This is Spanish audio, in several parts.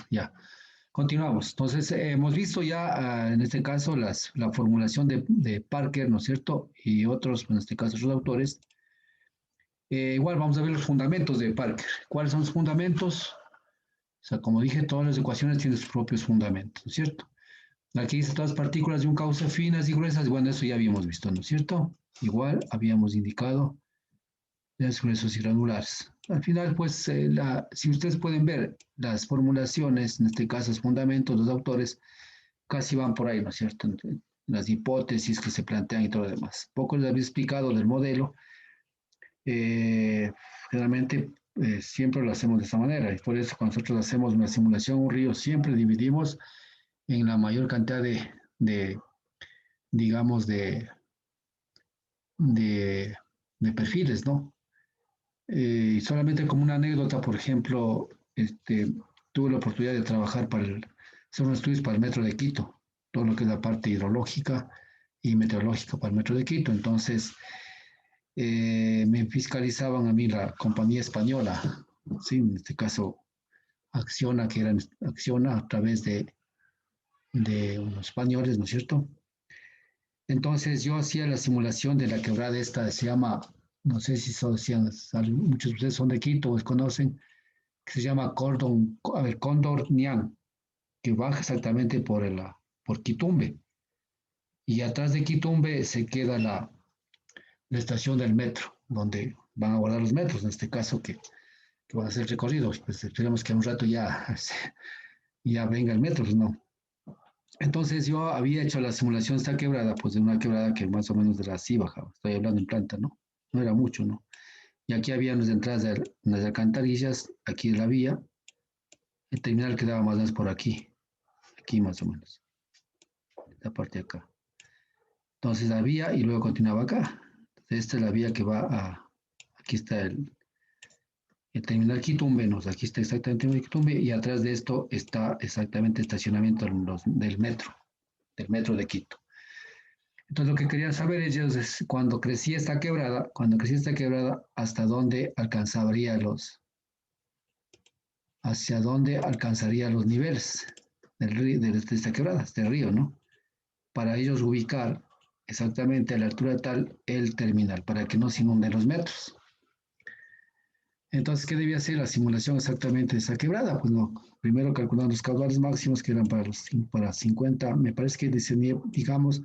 Ya, continuamos. Entonces, hemos visto ya, en este caso, la formulación de Parker, ¿no es cierto? Y otros, en este caso, sus autores. Igual vamos a ver los fundamentos de Parker. ¿Cuáles son los fundamentos? O sea, como dije, todas las ecuaciones tienen sus propios fundamentos, ¿no es cierto? Aquí dice todas las partículas de un cauce finas y gruesas. Bueno, eso ya habíamos visto, ¿no es cierto? Igual habíamos indicado las gruesos y granulares. Al final, pues, si ustedes pueden ver las formulaciones, en este caso los fundamentos, los autores, casi van por ahí, ¿no es cierto? Las hipótesis que se plantean y todo lo demás. Poco les había explicado del modelo. Eh, Generalmente siempre lo hacemos de esta manera y por eso cuando nosotros hacemos una simulación, un río, siempre dividimos en la mayor cantidad de digamos, de, de perfiles, ¿no? Y solamente como una anécdota, por ejemplo, tuve la oportunidad de trabajar hacer unos estudios para el Metro de Quito, todo lo que es la parte hidrológica y meteorológica para el Metro de Quito. Entonces, me fiscalizaban a mí la compañía española, ¿sí? En este caso Acciona, que eran Acciona a través de unos españoles, ¿no es cierto? Entonces yo hacía la simulación de la quebrada esta, se llama, no sé si muchos de ustedes son de Quito o conocen, que se llama Cóndor Nián, que baja exactamente por Quitumbe. Y atrás de Quitumbe se queda la estación del metro, donde van a guardar los metros, en este caso que van a hacer recorridos. Pues esperemos que a un rato ya venga el metro, pues no. Entonces yo había hecho la simulación de esta quebrada, pues de una quebrada que más o menos de la así bajaba. Estoy hablando en planta, ¿no? No era mucho, ¿no? Y aquí había las entradas de las alcantarillas, aquí de la vía. El terminal quedaba más o menos por aquí más o menos, la parte de acá. Entonces la vía y luego continuaba acá. Entonces, esta es la vía que aquí está el terminal Quitumbe, ¿no? Aquí está exactamente el Quitumbe y atrás de esto está exactamente el estacionamiento del metro de Quito. Entonces lo que querían saber ellos es cuando crecía esta quebrada, hacia dónde alcanzaría los niveles de esta quebrada, del río, ¿no? Para ellos ubicar exactamente a la altura tal el terminal, para que no se inunden los metros. Entonces, ¿qué debía hacer la simulación exactamente de esa quebrada? Pues no, primero calculando los caudales máximos que eran para 50, me parece que diseñé, digamos,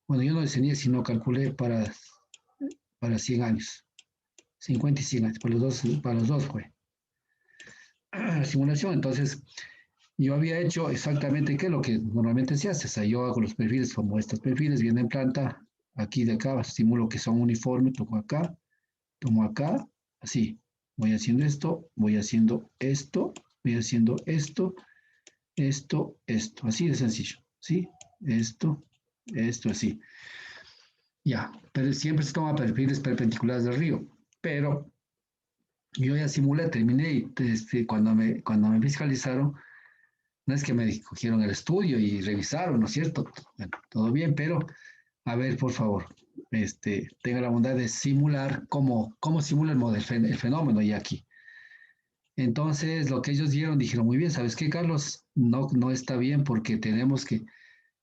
bueno, yo no diseñé, sino calculé para 100 años, 50 y 100 años, para los dos fue la simulación. Entonces, yo había hecho exactamente qué es lo que normalmente se hace. O sea, yo hago los perfiles como estos perfiles, vienen en planta, aquí de acá, simulo que son uniformes, tomo acá, así. Voy haciendo esto, voy haciendo esto, voy haciendo esto, esto, así de sencillo, ¿sí? Esto, así. Ya, pero siempre se toma perfiles perpendiculares del río, pero yo ya simulé, terminé y cuando me fiscalizaron, no es que me cogieron el estudio y revisaron, ¿no es cierto? Bueno, todo bien, pero a ver, por favor, tenga la bondad de simular cómo simula el fenómeno y aquí. Entonces, lo que ellos dijeron muy bien, ¿sabes qué, Carlos? No, no está bien porque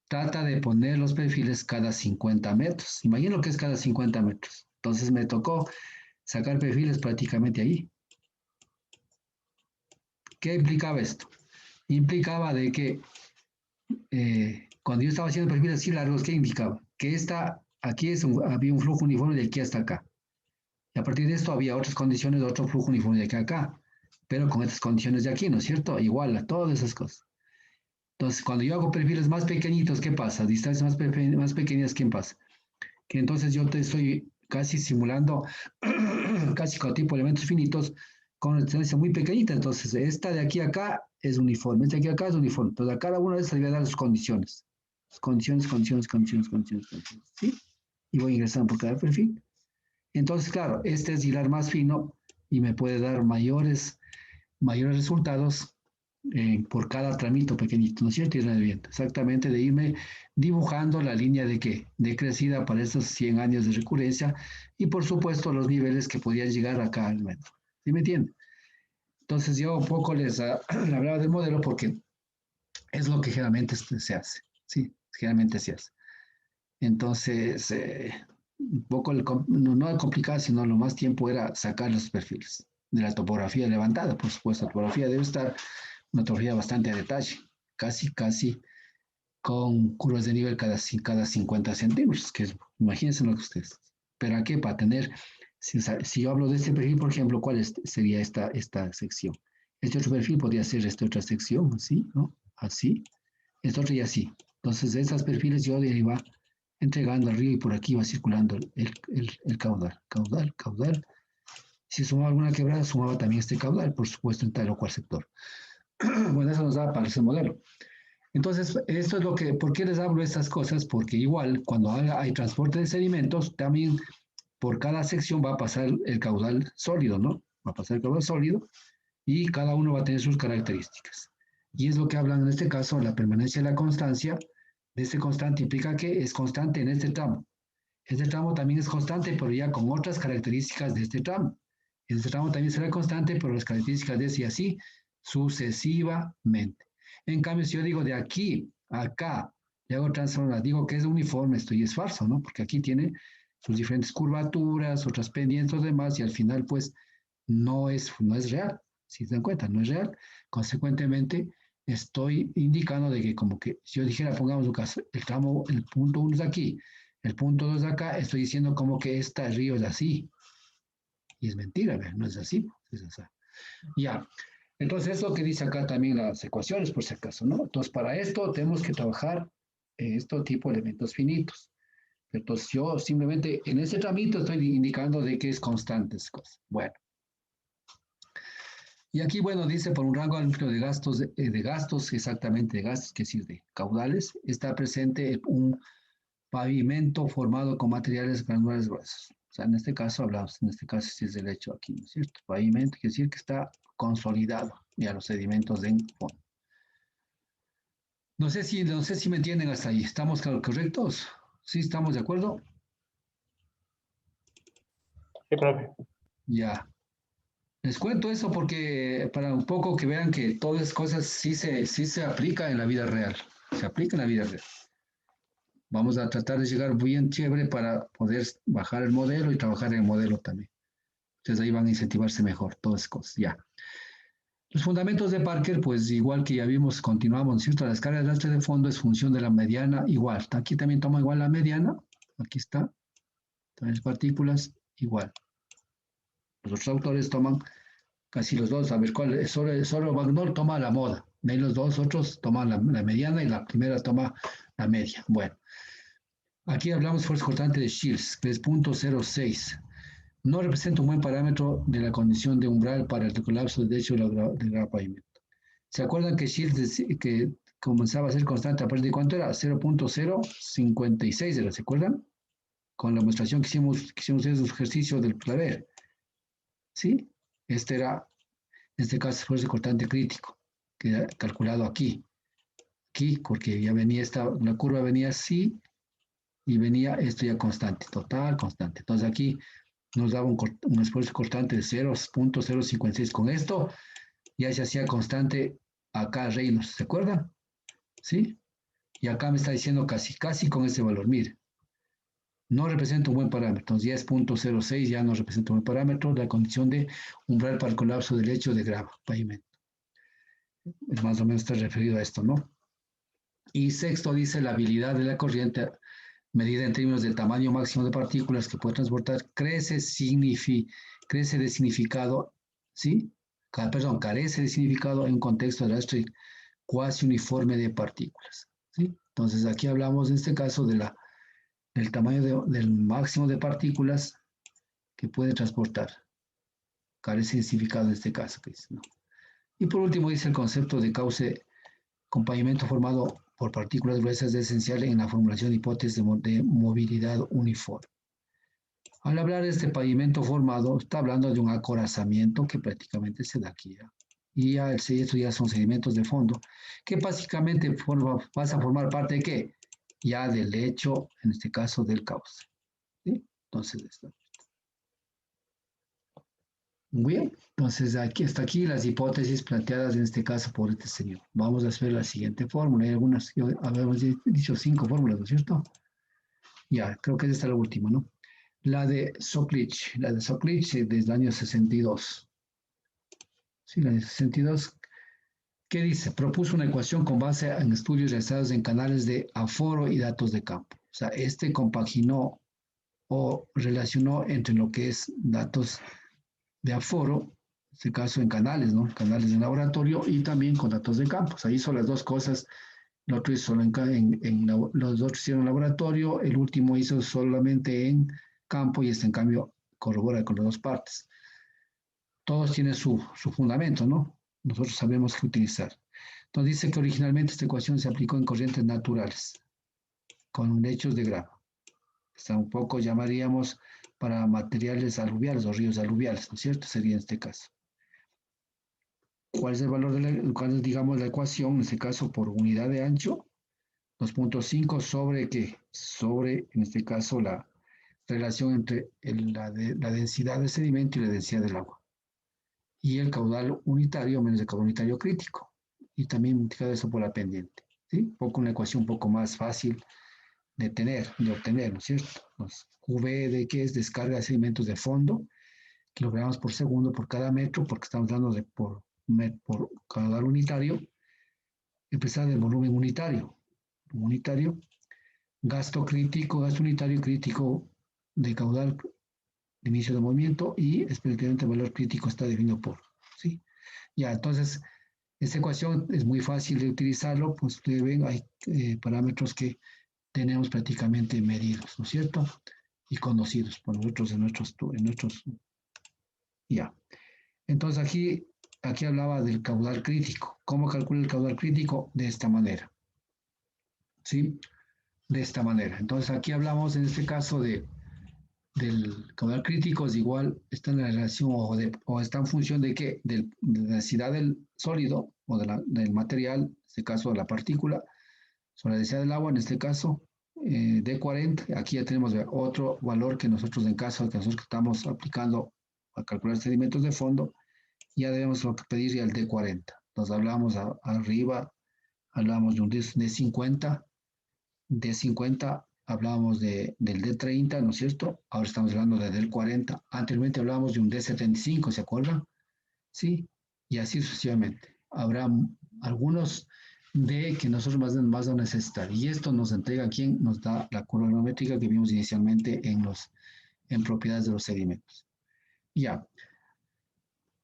trata de poner los perfiles cada 50 metros. Imagino que es cada 50 metros. Entonces me tocó sacar perfiles prácticamente ahí. ¿Qué implicaba esto? Implicaba de que cuando yo estaba haciendo perfiles así largos, ¿qué indicaba? Que aquí había un flujo uniforme de aquí hasta acá. Y a partir de esto había otras condiciones de otro flujo uniforme de aquí a acá. Pero con estas condiciones de aquí, ¿no es cierto? Igual a todas esas cosas. Entonces, cuando yo hago perfiles más pequeñitos, ¿qué pasa? Distancias más pequeñas, ¿qué pasa? Que entonces yo te estoy casi simulando, casi con tipo de elementos finitos, con una distancia muy pequeñita. Entonces, esta de aquí a acá es uniforme, esta de aquí a acá es uniforme. Entonces, a cada una de estas le voy a dar sus condiciones. Condiciones, ¿sí? Y voy ingresando por cada perfil. Entonces, claro, este es hilar más fino y me puede dar mayores resultados por cada tramito pequeñito, ¿no es cierto? Ir viendo, exactamente de irme dibujando la línea de crecida para estos 100 años de recurrencia y por supuesto los niveles que podían llegar acá al metro. ¿Sí me entienden? Entonces yo un poco les hablaba del modelo porque es lo que generalmente se hace, ¿sí? Generalmente se hace. Entonces, un poco, no complicado, sino lo más tiempo era sacar los perfiles de la topografía levantada. Por supuesto, la topografía debe estar una topografía bastante a detalle, casi con curvas de nivel cada 50 centímetros, que es, imagínense lo que ustedes. Pero aquí para tener, si yo hablo de este perfil, por ejemplo, ¿cuál sería esta sección? Este otro perfil podría ser esta otra sección, así, ¿no? Así, este otro y así. Entonces, de estos perfiles yo de ahí va entregando al río y por aquí va circulando el caudal. Si sumaba alguna quebrada, sumaba también este caudal, por supuesto, en tal o cual sector. Bueno, eso nos da para ese modelo. Entonces, esto es lo que, ¿por qué les hablo de estas cosas? Porque igual, cuando hay transporte de sedimentos, también por cada sección va a pasar el caudal sólido, ¿no? Va a pasar el caudal sólido y cada uno va a tener sus características. Y es lo que hablan en este caso, la permanencia de la constancia. De este constante implica que es constante en este tramo. Este tramo también es constante, pero ya con otras características de este tramo. Este tramo también será constante, pero las características de ese y así sucesivamente. En cambio, si yo digo de aquí a acá, le hago transformación, digo que es uniforme, esto y es falso, ¿no? Porque aquí tiene sus diferentes curvaturas, otras pendientes, demás, y al final, pues, no es real. Si se dan cuenta, no es real. Consecuentemente, estoy indicando de que como que si yo dijera, pongamos un caso, el tramo, el punto 1 es aquí, el punto 2 de acá, estoy diciendo como que este río es así. Y es mentira, ¿ver? No es así, es así. Ya. Entonces, eso que dice acá también las ecuaciones, por si acaso, ¿no? Entonces, para esto tenemos que trabajar este tipo de elementos finitos. Entonces, yo simplemente en ese tramito estoy indicando de que es constante esa cosa. Bueno. Y aquí, bueno, dice por un rango amplio de gastos, exactamente de gastos, que es decir, de caudales, está presente un pavimento formado con materiales granulares gruesos. O sea, en este caso hablamos, en este caso sí es del hecho aquí, ¿no es cierto? Pavimento quiere decir que está consolidado ya los sedimentos en fondo. No sé si me entienden hasta ahí. ¿Estamos correctos? ¿Sí estamos de acuerdo? Sí, profe. Ya. Les cuento eso porque para un poco que vean que todas las cosas sí se aplican en la vida real. Se aplica en la vida real. Vamos a tratar de llegar bien chévere para poder bajar el modelo y trabajar en el modelo también. Entonces ahí van a incentivarse mejor, todas esas cosas. Ya. Los fundamentos de Parker, pues igual que ya vimos, continuamos, ¿cierto? La escala de lastre de fondo es función de la mediana igual. Aquí también toma igual la mediana. Aquí está. Tres partículas igual. Los otros autores toman casi los dos. A ver, ¿cuál es? Solo Bagnol toma la moda. De ahí los dos otros toman la mediana y la primera toma la media. Bueno, aquí hablamos fuerza cortante de Shields, que es 0.06. No representa un buen parámetro de la condición de umbral para el colapso de hecho del pavimento. ¿Se acuerdan que Shields que comenzaba a ser constante a partir de cuánto era? 0.056 era, ¿se acuerdan? Con la demostración que hicimos esos ejercicios del claver. ¿Sí? Este era, en este caso, fuerza cortante crítico, que era calculado aquí, porque ya venía la curva venía así y venía esto ya constante, total constante. Entonces aquí nos daba un esfuerzo constante de 0.056. Con esto ya se hacía constante acá Reynolds, ¿se acuerdan? ¿Sí? Y acá me está diciendo casi con ese valor. Mire, no representa un buen parámetro. Entonces 10.06 ya no representa un buen parámetro. La condición de umbral para el colapso del lecho de grava, pavimento. Es más o menos está referido a esto, ¿no? Y sexto dice la habilidad de la corriente medida en términos del tamaño máximo de partículas que puede transportar crece de significado, ¿sí? Carece de significado en un contexto de lastre cuasi uniforme de partículas, ¿sí? Entonces aquí hablamos en este caso del tamaño del máximo de partículas que puede transportar. Carece de significado en este caso, que dice, ¿no? Y por último dice el concepto de cauce con pavimento formado por partículas gruesas es esencial en la formulación de hipótesis de movilidad uniforme. Al hablar de este pavimento formado, está hablando de un acorazamiento que prácticamente se da aquí. ¿Ya? Y ya estos ya son sedimentos de fondo, que básicamente vas a formar parte de qué? Ya del lecho, en este caso del cauce. ¿Sí? Entonces, Muy bien, entonces aquí hasta aquí las hipótesis planteadas en este caso por este señor. Vamos a hacer la siguiente fórmula. Hay algunas, habíamos dicho 5 fórmulas, ¿no es cierto? Ya, creo que esta es la última, ¿no? La de Soklich desde el año 62. Sí, la de 62. ¿Qué dice? Propuso una ecuación con base en estudios realizados en canales de aforo y datos de campo. O sea, este compaginó o relacionó entre lo que es datos de aforo, en este caso en canales, ¿no? Canales de laboratorio y también con datos de campo. O sea, hizo las dos cosas. El otro hizo solo los otros hicieron laboratorio, el último hizo solamente en campo y este en cambio corrobora con las dos partes. Todos tienen su fundamento, ¿no? Nosotros sabemos qué utilizar. Entonces dice que originalmente esta ecuación se aplicó en corrientes naturales, con lechos de grava. Está un poco llamaríamos para materiales aluviales o ríos aluviales, ¿no es cierto? Sería en este caso. ¿Cuál es el valor cuál es, digamos, la ecuación? En este caso, por unidad de ancho, 2.5 sobre qué? Sobre, en este caso, la relación entre la densidad del sedimento y la densidad del agua. Y el caudal unitario menos el caudal unitario crítico. Y también multiplicar eso por la pendiente. ¿Sí? Un poco una ecuación un poco más fácil de obtener, ¿no es cierto? V de qué es descarga de sedimentos de fondo, kilogramos por segundo por cada metro, porque estamos hablando de por caudal unitario, empezar del volumen unitario, gasto unitario crítico de caudal de inicio de movimiento y específicamente el valor crítico está definido por, ¿sí? Ya, entonces, esta ecuación es muy fácil de utilizarlo, pues ustedes ven, hay parámetros que tenemos prácticamente medidos, ¿no es cierto? Y conocidos por nosotros en nuestros ya. Entonces aquí hablaba del caudal crítico. ¿Cómo calcula el caudal crítico? De esta manera, ¿sí? De esta manera. Entonces aquí hablamos en este caso del caudal crítico es igual, está en la relación o está en función de qué, de la densidad del sólido o del material, en este caso de la partícula, sobre la densidad del agua, en este caso, D40. Aquí ya tenemos otro valor que nosotros, en caso de que nosotros estamos aplicando a calcular sedimentos de fondo, ya debemos pedir ya el D40. Nos hablamos arriba, hablamos de un D50, D50 hablábamos del D30, ¿no es cierto? Ahora estamos hablando de D40. Anteriormente hablábamos de un D75, ¿se acuerdan? Sí, y así sucesivamente. Habrá algunos D que nosotros más vamos a necesitar. Y esto nos entrega quién nos da la curva geométrica que vimos inicialmente en propiedades de los sedimentos. Ya,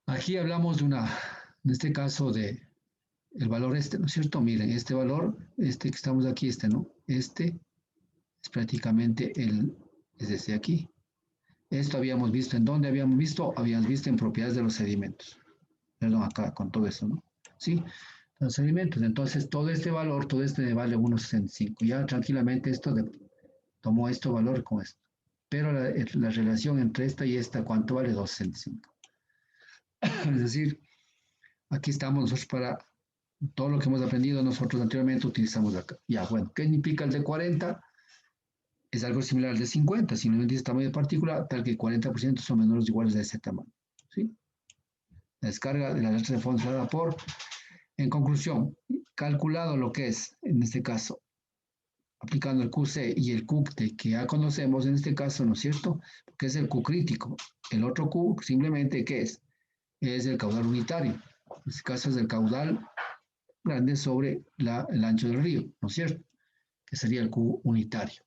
aquí hablamos en este caso el valor este, ¿no es cierto? Miren, este valor, este que estamos aquí, ¿no? Este es prácticamente es desde aquí. Esto habíamos visto, ¿en dónde habíamos visto? Habíamos visto en propiedades de los sedimentos. Perdón, acá con todo eso, ¿no? Sí, los sedimentos. Entonces, todo este vale 1,65. Ya tranquilamente tomó este valor con esto. Pero la relación entre esta y esta, ¿cuánto vale? 2,65. Es decir, aquí estamos nosotros para todo lo que hemos aprendido nosotros anteriormente, utilizamos acá. Ya, bueno, ¿qué implica el de 40? Es algo similar al de 50, simplemente dice tamaño de partícula, tal que 40% son menores o iguales de ese tamaño. ¿Sí? La descarga de la letra de fondo se da por. En conclusión, calculado lo que es, en este caso, aplicando el QC y el Q que ya conocemos en este caso, ¿no es cierto? Que es el Q crítico. El otro Q, simplemente, ¿qué es? Es el caudal unitario. En este caso es el caudal grande sobre el ancho del río, ¿no es cierto? Que sería el Q unitario.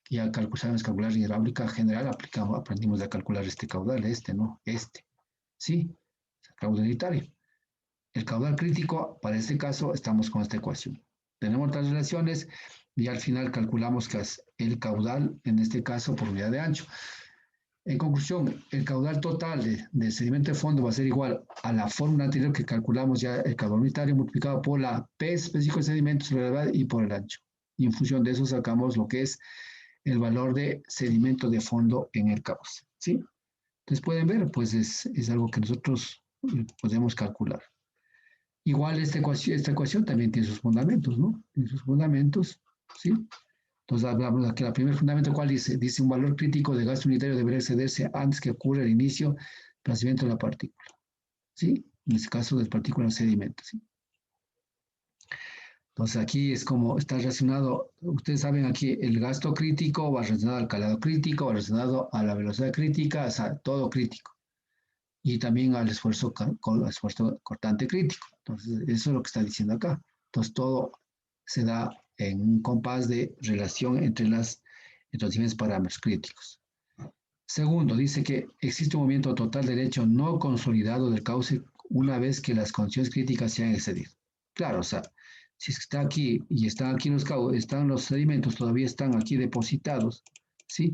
Ya sabemos calcular hidráulica general, aprendimos a calcular este caudal, ¿no? ¿Sí? Es el caudal unitario. El caudal crítico, para este caso, estamos con esta ecuación. Tenemos las relaciones y al final calculamos que es el caudal, en este caso, por unidad de ancho. En conclusión, el caudal total de sedimento de fondo va a ser igual a la fórmula anterior que calculamos ya el caudal unitario multiplicado por la P específico de sedimento sobre la edad y por el ancho. Y en función de eso sacamos lo que es el valor de sedimento de fondo en el cauce. ¿Sí? Entonces pueden ver, pues es algo que nosotros podemos calcular. Igual esta ecuación también tiene sus fundamentos, ¿no? Tiene sus fundamentos, ¿sí? Entonces hablamos de que el primer fundamento, ¿cuál dice? Dice un valor crítico de gasto unitario debería excederse antes que ocurra el inicio desplazamiento de la partícula, ¿sí? En este caso, de partículas sedimentos, ¿sí? Entonces aquí es como está relacionado, ustedes saben aquí, el gasto crítico va relacionado al calado crítico, va relacionado a la velocidad crítica, o sea, todo crítico. Y también al esfuerzo cortante crítico. Entonces, eso es lo que está diciendo acá. Entonces, todo se da en un compás de relación entre los diferentes parámetros críticos. Segundo, dice que existe un movimiento total derecho no consolidado del cauce una vez que las condiciones críticas se han excedido. Claro, o sea, si está aquí y están aquí están los sedimentos, todavía están aquí depositados, ¿sí?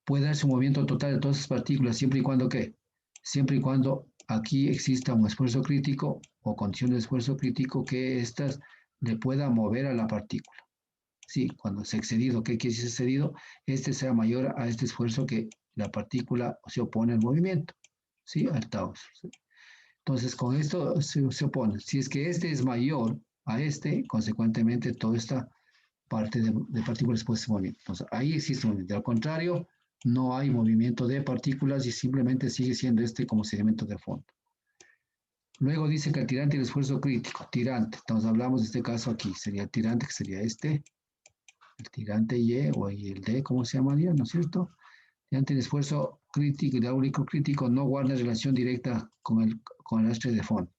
Puede darse un movimiento total de todas esas partículas siempre y cuando, ¿qué? Siempre y cuando aquí exista un esfuerzo crítico o condición de esfuerzo crítico que éstas le pueda mover a la partícula. Sí, cuando se ha excedido, ¿qué quiere decir excedido? Este sea mayor a este esfuerzo que la partícula se opone al movimiento, ¿sí? Al tau. ¿Sí? Entonces, con esto se opone. Si es que este es mayor a este, consecuentemente, toda esta parte de partículas puede ser movimiento. Entonces, ahí existe un movimiento. Al contrario, no hay movimiento de partículas y simplemente sigue siendo este como sedimento de fondo. Luego dice que el tirante y el esfuerzo crítico. Tirante. Entonces, hablamos de este caso aquí. Sería el tirante, que sería este. El tirante Y o el D, ¿cómo se llamaría? ¿No es cierto? Tirante y el esfuerzo crítico, hidráulico crítico, no guarda relación directa con el lastre de fondo.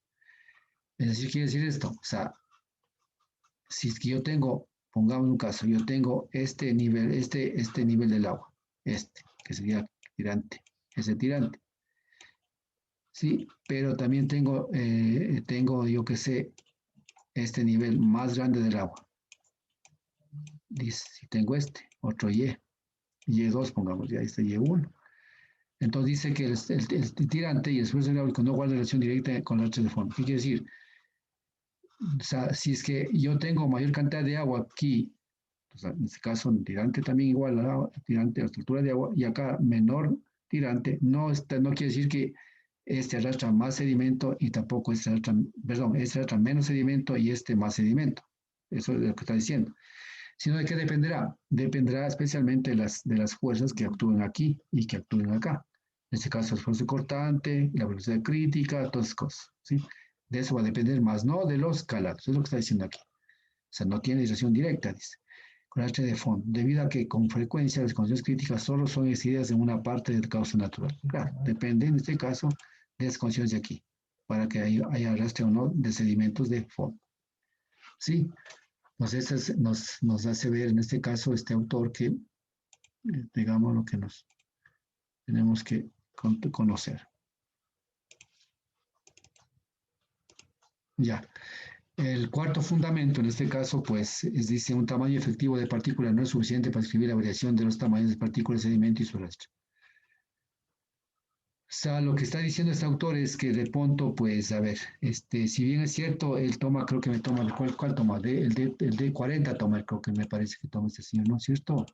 Es decir, quiere decir esto. O sea, si es que yo tengo, pongamos un caso, yo tengo este nivel, este nivel del agua, que sería tirante, ese tirante, ¿sí? Pero también tengo, yo que sé, este nivel más grande del agua. Dice, si tengo otro Y2, pongamos ya este Y1. Entonces dice que el tirante y el esfuerzo hidráulico no guardan relación directa con la H de fondo. ¿Qué quiere decir? O sea, si es que yo tengo mayor cantidad de agua aquí, o sea, en este caso, el tirante también igual al tirante a la estructura de agua, y acá menor tirante, no quiere decir que este arrastra más sedimento y tampoco este arrastra menos sedimento y este más sedimento. Eso es lo que está diciendo. Sino de qué dependerá. Dependerá especialmente de las fuerzas que actúen aquí y que actúen acá. En este caso, el esfuerzo cortante, la velocidad crítica, todas esas cosas. ¿Sí? De eso va a depender más, no de los calados. Es lo que está diciendo aquí. O sea, no tiene relación directa, dice con H de fondo, debido a que con frecuencia las condiciones críticas solo son excedidas en una parte del cauce natural. Claro, depende en este caso de las condiciones de aquí, para que haya arrastre o no de sedimentos de fondo. Sí, entonces nos hace ver en este caso este autor que, digamos, lo que nos tenemos que conocer. Ya. El cuarto fundamento, en este caso, pues, dice, un tamaño efectivo de partícula no es suficiente para describir la variación de los tamaños de partículas, sedimento y su arrastre. O sea, lo que está diciendo este autor es que de pronto, pues, a ver, si bien es cierto, él toma, creo que me toma, ¿cuál toma? El D40 toma, creo que me parece que toma este señor, ¿no es cierto?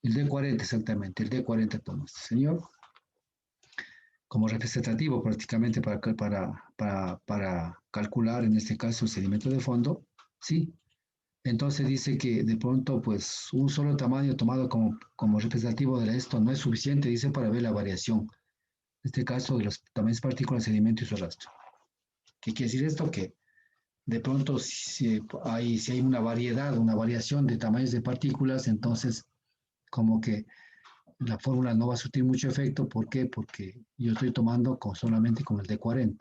El D40, exactamente, el D40 toma este señor, como representativo prácticamente para calcular, en este caso, el sedimento de fondo, ¿sí? Entonces dice que de pronto, pues, un solo tamaño tomado como representativo de esto no es suficiente, dice, para ver la variación. En este caso, de los tamaños de partículas, sedimento y su rastro. ¿Qué quiere decir esto? Que de pronto, si hay una variación de tamaños de partículas, entonces, como que la fórmula no va a surtir mucho efecto. ¿Por qué? Porque yo estoy tomando solamente con el D40.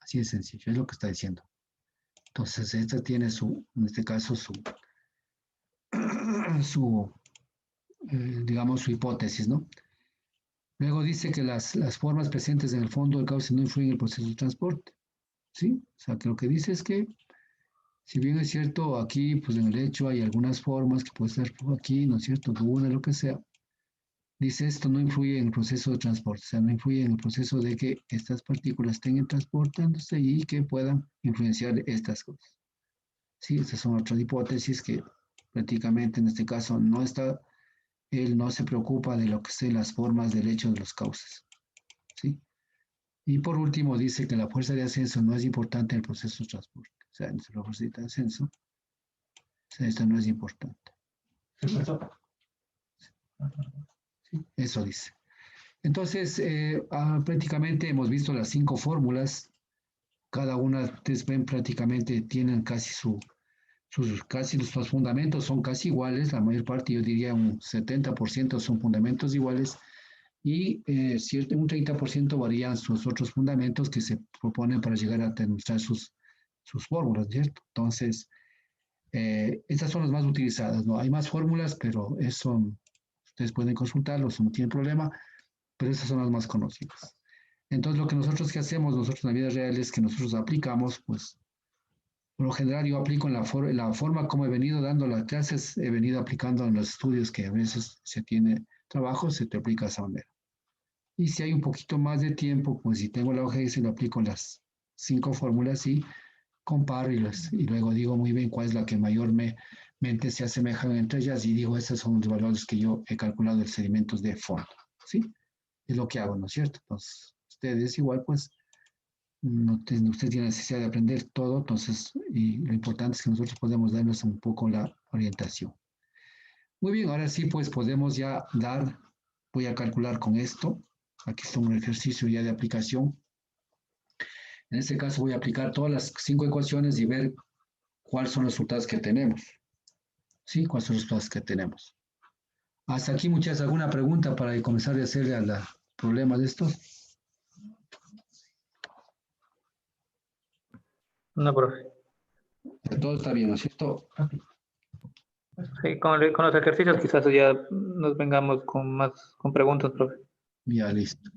Así de sencillo, es lo que está diciendo. Entonces, esta tiene en este caso, su digamos, su hipótesis, ¿no? Luego dice que las formas presentes en el fondo del cauce no influyen en el proceso de transporte, ¿sí? O sea, que lo que dice es que, si bien es cierto, aquí, pues en el hecho hay algunas formas que puede ser por aquí, ¿no es cierto? Una, lo que sea. Dice esto no influye en el proceso de transporte, o sea, no influye en el proceso de que estas partículas estén transportándose y que puedan influenciar estas cosas. Sí, estas son otras hipótesis que prácticamente en este caso él no se preocupa de lo que sean las formas del hecho de los cauces. ¿Sí? Y por último dice que la fuerza de ascenso no es importante en el proceso de transporte. O sea, en la fuerza de ascenso, o sea, esto no es importante. ¿Sí? Eso dice. Entonces, prácticamente hemos visto las 5 fórmulas. Cada una, ustedes ven, prácticamente tienen casi casi los fundamentos son casi iguales. La mayor parte, yo diría un 70% son fundamentos iguales. Y un 30% varían sus otros fundamentos que se proponen para llegar a demostrar sus fórmulas, ¿cierto? Entonces, estas son las más utilizadas, ¿no? Hay más fórmulas, pero eso ustedes pueden consultarlos, no tienen problema, pero esas son las más conocidas. Entonces, lo que nosotros que hacemos, nosotros en la vida real es que nosotros aplicamos, pues, por lo general yo aplico en la forma como he venido dando las clases, he venido aplicando en los estudios que a veces se tiene trabajo, se te aplica de esa manera. Y si hay un poquito más de tiempo, pues si tengo la hoja y se lo aplico las 5 fórmulas y comparo y luego digo muy bien cuál es la que mayormente se asemejan entre ellas y digo, estos son los valores que yo he calculado de sedimentos de fondo, ¿sí? Es lo que hago, ¿no es cierto? Entonces, ustedes igual, pues, usted tiene necesidad de aprender todo, entonces, y lo importante es que nosotros podemos darnos un poco la orientación. Muy bien, ahora sí, pues podemos ya voy a calcular con esto. Aquí está un ejercicio ya de aplicación. En este caso voy a aplicar todas las 5 ecuaciones y ver cuáles son los resultados que tenemos. ¿Sí? ¿Cuáles son los resultados que tenemos? Hasta aquí, muchachos, ¿alguna pregunta para comenzar a hacerle al problema de estos? No, profe. Todo está bien, ¿no es cierto? Sí, con los ejercicios quizás ya nos vengamos con preguntas, profe. Ya, listo.